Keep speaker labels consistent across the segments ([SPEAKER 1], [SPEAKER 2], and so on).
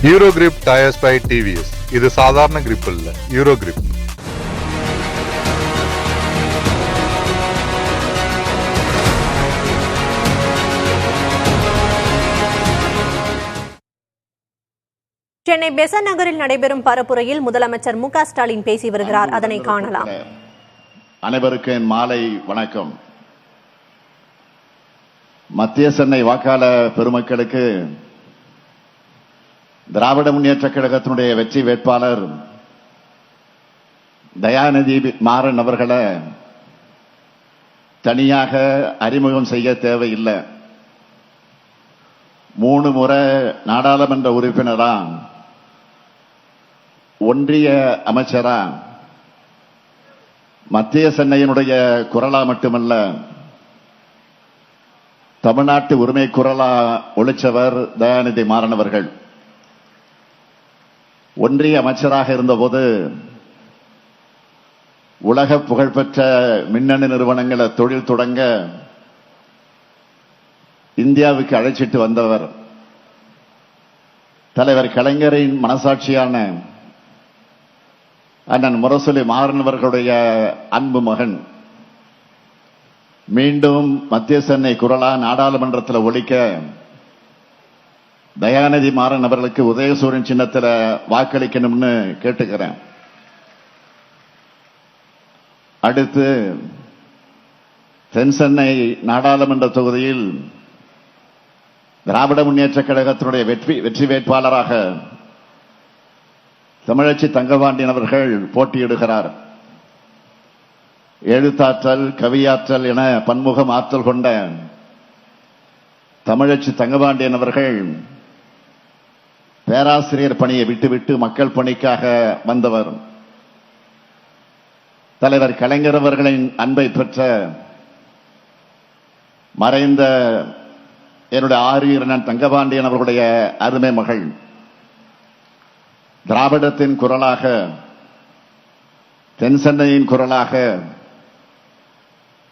[SPEAKER 1] Euro grip tyres by TVS. இது சாதாரண grip இல்ல, யூரோ கிரிப்.
[SPEAKER 2] சென்னை பெசன்ட் நகரில் நடைபெறும் பரப்புரையில் முதலமைச்சர் மு க ஸ்டாலின் பேசி வருகிறார். அதனை காணலாம்.
[SPEAKER 3] அனைவருக்கும் என் மாலை வணக்கம். மத்திய சென்னை வாக்காளர் பெருமக்களுக்கு திராவிட முன்னேற்ற கழகத்தினுடைய வெற்றி வேட்பாளர் தயாநிதி மாறன் அவர்களை தனியாக அறிமுகம் செய்ய தேவையில்லை. 3 முறை நாடாளுமன்ற உறுப்பினரா, ஒன்றிய அமைச்சரா, மத்திய சென்னையினுடைய குரலா மட்டுமல்ல, தமிழ்நாட்டு உரிமை குரலா ஒழிச்சவர் தயாநிதி மாறன் அவர்கள். ஒன்றிய அமைச்சராக இருந்தபோது உலக புகழ்பெற்ற மின்னணு நிறுவனங்களை தொழில் தொடங்க இந்தியாவுக்கு அழைச்சிட்டு வந்தவர். தலைவர் கலைஞரின் மனசாட்சியான அண்ணன் முரசொலி மாறன் அவர்களுடைய அன்பு மகன். மீண்டும் மத்திய சென்னை குரலா நாடாளுமன்றத்தில் ஒலிக்க தயாநிதி மாறன் அவர்களுக்கு உதயசூரியன் சின்னத்தில் வாக்களிக்கணும்னு கேட்டுக்கிறேன். அடுத்து தென் சென்னை நாடாளுமன்ற தொகுதியில் திராவிட முன்னேற்ற கழகத்தினுடைய வெற்றி வேட்பாளராக தமிழச்சி தங்கபாண்டியன் அவர்கள் போட்டியிடுகிறார். எழுத்தாற்றல், கவியாற்றல் என பன்முகம் ஆற்றல் கொண்ட தமிழச்சி தங்கபாண்டியன் அவர்கள் பேராசிரியர் பணியை விட்டுவிட்டு மக்கள் பணிக்காக வந்தவர். தலைவர் கலைஞர் அவர்களின் அன்பை பெற்ற மறைந்த என்னுடைய ஆரியரன் தங்கபாண்டியன் அவர்களுடைய அருமை மகள். திராவிடத்தின் குரலாக, தென் சென்னையின் குரலாக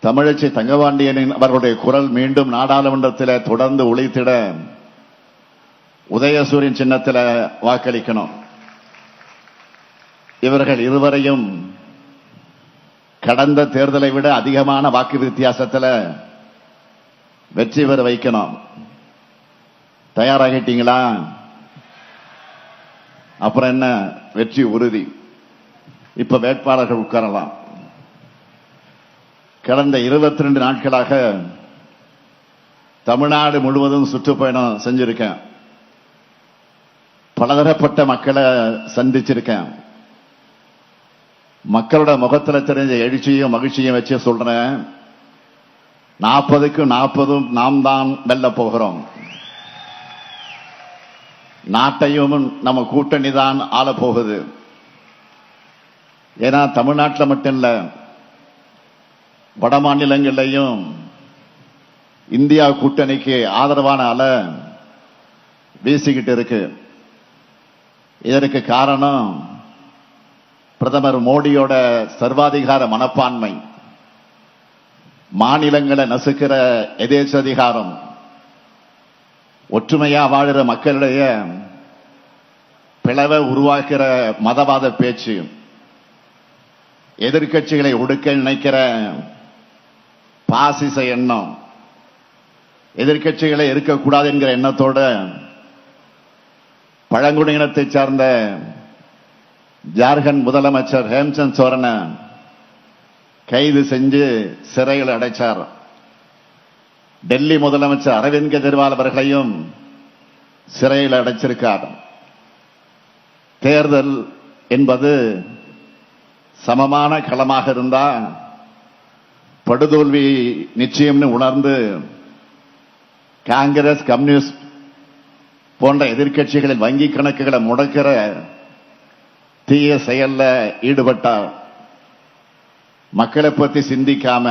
[SPEAKER 3] தமிழச்சி தங்கபாண்டியனின் அவர்களுடைய குரல் மீண்டும் நாடாளுமன்றத்தில் தொடர்ந்து ஒலித்திட உதயசூரியன் சின்னத்தில் வாக்களிக்கணும். இவர்கள் இருவரையும் கடந்த தேர்தலை விட அதிகமான வாக்கு வித்தியாசத்தில் வெற்றி பெற வைக்கணும். தயாராகிட்டீங்களா? அப்புறம் என்ன, வெற்றி உறுதி. இப்ப வேட்பாளர்கள் உட்காரலாம். கடந்த 22 நாட்களாக தமிழ்நாடு முழுவதும் சுற்றுப்பயணம் செஞ்சிருக்கேன். பலதரப்பட்ட மக்களை சந்திச்சிருக்கேன். மக்களோட முகத்தில் தெரிஞ்ச எழுச்சியும் மகிழ்ச்சியும் வச்சு சொல்றேன், 40க்கு 40 நாம் தான் வெல்ல போகிறோம். நாட்டையும் நம்ம கூட்டணி தான் ஆள போகுது. ஏன்னா தமிழ்நாட்டில் மட்டும் இல்ல, வட மாநிலங்களிலையும் இந்தியா கூட்டணிக்கு ஆதரவான அலை வீசிக்கிட்டு இருக்கு. இதற்கு காரணம் பிரதமர் மோடியோட சர்வாதிகார மனப்பான்மை, மாநிலங்களை நசுக்கிற எதேச்சதிகாரம், ஒற்றுமையா வாழுற மக்களிடையே பிளவை உருவாக்குற மதவாத பேச்சு, எதிர்கட்சிகளை ஒடுக்க நினைக்கிற பாசிச எண்ணம், எதிர்கட்சிகளை இருக்கக்கூடாது என்கிற எண்ணத்தோட பழங்குடியினத்தை சார்ந்த ஜார்க்கண்ட் முதலமைச்சர் ஹேம்சந்த் சோரனை கைது செஞ்சு சிறையில் அடைச்சார். டெல்லி முதலமைச்சர் அரவிந்த் கெஜ்ரிவால் அவர்களையும் சிறையில் அடைச்சிருக்கார். தேர்தல் என்பது சமமான களமாக இருந்தா படுதோல்வி நிச்சயம்னு உணர்ந்து காங்கிரஸ், கம்யூனிஸ்ட் போன்ற எதிர்கட்சிகளின் வங்கி கணக்குகளை முடக்கிற தீய செயல்ல ஈடுபட்டார். மக்களை பற்றி சிந்திக்காம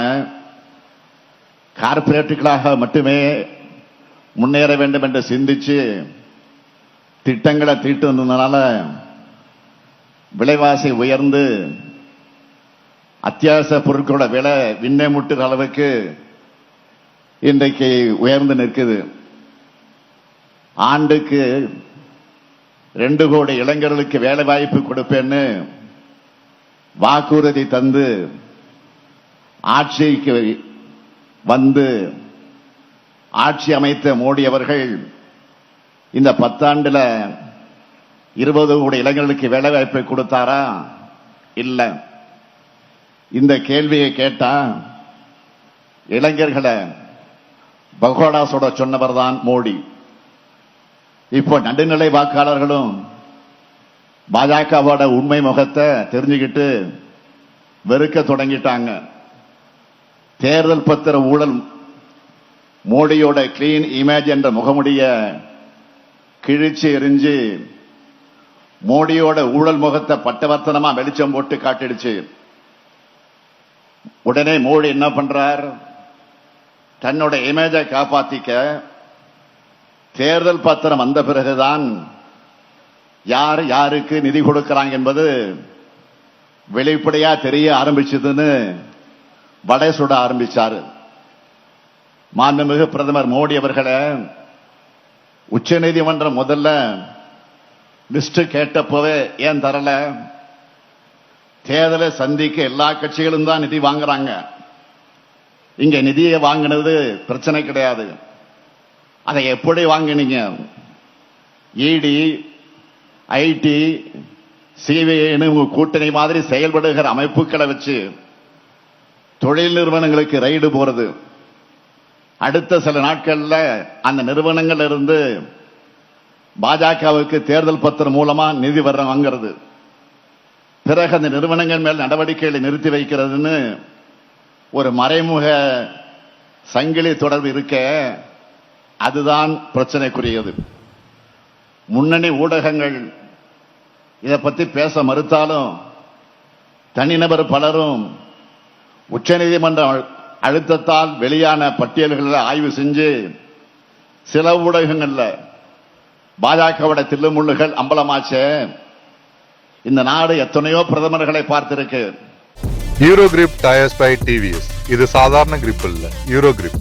[SPEAKER 3] கார்பரேட்டுகளாக மட்டுமே முன்னேற வேண்டும் என்று சிந்திச்சு திட்டங்களை தீட்டு வந்ததுனால விலைவாசி உயர்ந்து அத்தியாவசிய பொருட்களோட விலை விண்ணை முட்டுற அளவுக்கு இன்றைக்கு உயர்ந்து நிற்குது. ஆண்டுக்கு 2 கோடி இளைஞர்களுக்கு வேலை வாய்ப்பு கொடுப்பேன்னு வாக்குறுதி தந்து ஆட்சிக்கு வந்து ஆட்சி அமைத்த மோடி அவர்கள் இந்த 10 ஆண்டுல 20 கோடி இளைஞர்களுக்கு வேலை வாய்ப்பை கொடுத்தாரா? இல்ல. இந்த கேள்வியை கேட்டா இளைஞர்களை பகோடா சுட சொன்னவர் தான் மோடி. இப்போ நடுநிலை வாக்காளர்களும் பாஜகவோட உண்மை முகத்தை தெரிஞ்சுக்கிட்டு வெறுக்க தொடங்கிட்டாங்க. தேர்தல் பத்திர ஊழல் மோடியோட கிளீன் இமேஜ் என்ற முகமுடிய கிழிச்சு எரிஞ்சு மோடியோட ஊழல் முகத்தை பட்டவர்த்தனமா வெளிச்சம் போட்டு காட்டிடுச்சு. உடனே மோடி என்ன பண்றார்? தன்னோட இமேஜை காப்பாத்திக்க தேர்தல் பத்திரம் வந்த பிறகுதான் யார் யாருக்கு நிதி கொடுக்கிறாங்க என்பது வெளிப்படையா தெரிய ஆரம்பிச்சதுன்னு வடை சுட ஆரம்பிச்சாரு. மாண்புமிகு பிரதமர் மோடி அவர்களை உச்ச நீதிமன்றம் முதல்ல லிஸ்ட் கேட்டப்போவே ஏன் தரல? தேர்தலை சந்திக்க எல்லா கட்சிகளும் தான் நிதி வாங்குறாங்க. இங்க நிதியை வாங்கினது பிரச்சனை கிடையாது. அதை எப்படி வாங்கினீங்க? இடி, ஐடி, சிபிஐன்னு உங்க கூட்டணி மாதிரி செயல்படுகிற அமைப்புகளை வச்சு தொழில் நிறுவனங்களுக்கு ரைடு போறது, அடுத்த சில நாட்கள்ல அந்த நிறுவனங்கள் இருந்து பாஜகவுக்கு தேர்தல் பத்திரம் மூலமா நிதி வாங்கிறது, பிறகு அந்த நிறுவனங்கள் மேல் நடவடிக்கைகளை நிறுத்தி வைக்கிறதுன்னு ஒரு மறைமுக சங்கிலி தொடர்பு இருக்க, அதுதான் பிரச்சனைக்குரியது. முன்னணி ஊடகங்கள் இதை பத்தி பேச மறுத்தாலும் தனிநபர் பலரும் உச்சநீதிமன்ற அழுத்தத்தால் வெளியான பட்டியல்களை ஆய்வு செஞ்சு சில ஊடகங்கள்ல பாஜகவோட தில்லுமுள்ளுகள் அம்பலமாச்சே. இந்த நாடு எத்தனையோ பிரதமர்களை பார்த்திருக்கு.
[SPEAKER 1] Euro grip tyres by TVS. இது சாதாரண கிரிப் இல்ல, யூரோ கிரிப்.